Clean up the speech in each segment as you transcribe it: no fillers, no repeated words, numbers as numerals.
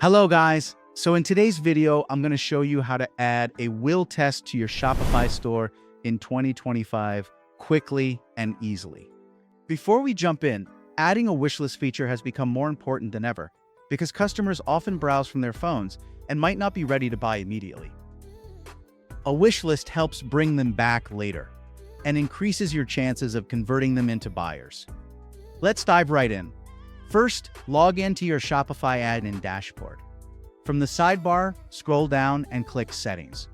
Hello guys! So in today's video, I'm going to show you how to add a will test to your Shopify store in 2025 quickly and easily. Before we jump in, adding a wishlist feature has become more important than ever because customers often browse from their phones and might not be ready to buy immediately. A wishlist helps bring them back later and increases your chances of converting them into buyers. Let's dive right in. First, log into your Shopify admin dashboard. From the sidebar, scroll down and click Settings.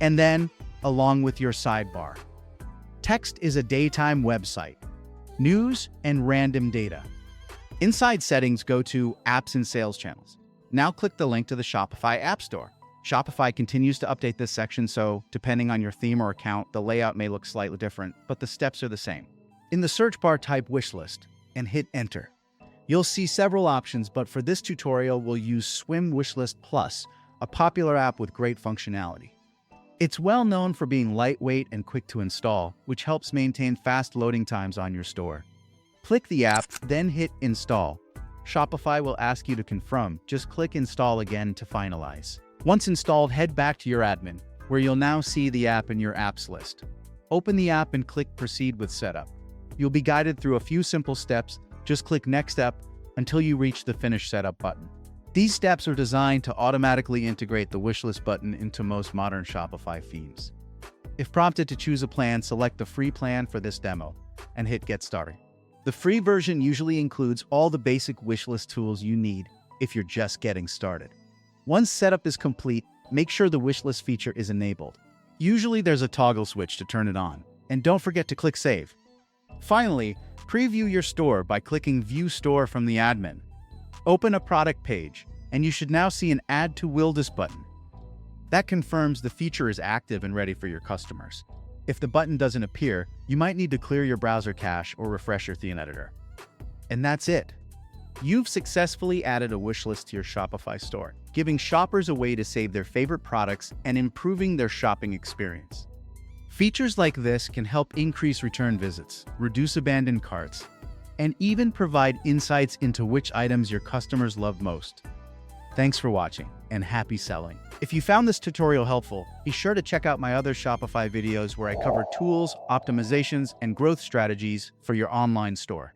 And then, along with your sidebar. Text is a daytime website, news, and random data. Inside Settings, go to Apps and Sales Channels. Now click the link to the Shopify App Store. Shopify continues to update this section, so depending on your theme or account, the layout may look slightly different, but the steps are the same. In the search bar, type Wishlist and hit Enter. You'll see several options, but for this tutorial, we'll use Swim Wishlist Plus, a popular app with great functionality. It's well known for being lightweight and quick to install, which helps maintain fast loading times on your store. Click the app, then hit Install. Shopify will ask you to confirm. Just click Install again to finalize. Once installed, head back to your admin, where you'll now see the app in your apps list. Open the app and click Proceed with Setup. You'll be guided through a few simple steps. Just click Next Step until you reach the Finish Setup button. These steps are designed to automatically integrate the wishlist button into most modern Shopify themes. If prompted to choose a plan, select the free plan for this demo and hit Get Started. The free version usually includes all the basic wishlist tools you need if you're just getting started. Once setup is complete, make sure the wishlist feature is enabled. Usually there's a toggle switch to turn it on, and don't forget to click Save. Finally, preview your store by clicking View Store from the admin. Open a product page, and you should now see an Add to Wishlist button. That confirms the feature is active and ready for your customers. If the button doesn't appear, you might need to clear your browser cache or refresh your theme editor. And that's it. You've successfully added a wishlist to your Shopify store, giving shoppers a way to save their favorite products and improving their shopping experience. Features like this can help increase return visits, reduce abandoned carts, and even provide insights into which items your customers love most. Thanks for watching, and happy selling. If you found this tutorial helpful, be sure to check out my other Shopify videos where I cover tools, optimizations, and growth strategies for your online store.